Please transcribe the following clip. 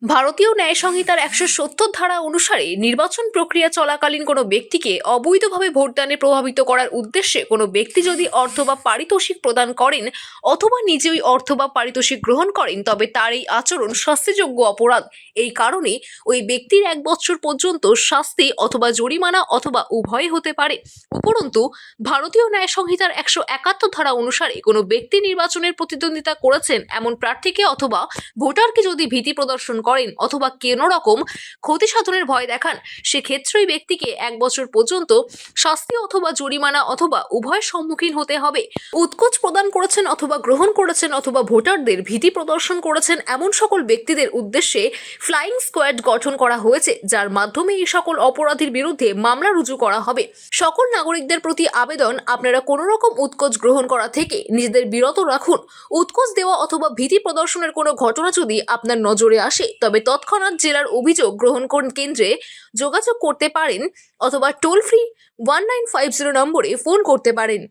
ভারতীয় ন্যায় সংহিতার ১৭০ ধারা অনুসারে নির্বাচন প্রক্রিয়া চলাকালীন কোনো ব্যক্তিকে অবৈধভাবে ভোটদানে প্রভাবিত করার উদ্দেশ্যে কোনো ব্যক্তি যদি অর্থ বা পারিতোষিক প্রদান করেন অথবা নিজেই অর্থ বা পারিতোষিক গ্রহণ করেন, তবে তার এই আচরণ শাস্তিযোগ্য অপরাধ। এই কারণে ওই ব্যক্তির ১ বছর পর্যন্ত শাস্তি অথবা জরিমানা অথবা উভয় হতে পারে। উপরন্তু ভারতীয় ন্যায় সংহিতার ১৭১ ধারা অনুসারে কোনো ব্যক্তি নির্বাচনের প্রতিদ্বন্দ্বিতা করেছেন এমন প্রার্থীকে অথবা ভোটারকে যদি ভীতি প্রদর্শন করেন অথবা কোনো রকম ক্ষতি সাধনের ভয় দেখান, সেক্ষেত্রে ওই ব্যক্তিকে ১ বছর পর্যন্ত শাস্তি অথবা জরিমানা অথবা উভয়ের সম্মুখীন হতে হবে। উৎকোচ প্রদান করেছেন অথবা গ্রহণ করেছেন অথবা ভোটারদের ভীতি প্রদর্শন করেছেন এমন সকল ব্যক্তিদের উদ্দেশ্যে ফ্লাইং স্কোয়াড গঠন করা হয়েছে, যার মাধ্যমে এই সকল অপরাধীর বিরুদ্ধে মামলা রুজু করা হবে। সকল নাগরিকদের প্রতি আবেদন, আপনারা কোনো রকম উৎকোচ গ্রহণ করা থেকে নিজেদের বিরত রাখুন। উৎকোচ দেওয়া অথবা ভীতি প্রদর্শনের কোনো ঘটনা যদি আপনার নজরে আসে, তবে তৎক্ষণাৎ জেলার অভিযোগ গ্রহণ কেন্দ্রে যোগাযোগ করতে পারেন অথবা টোল ফ্রি 1950 নম্বরে ফোন করতে পারেন।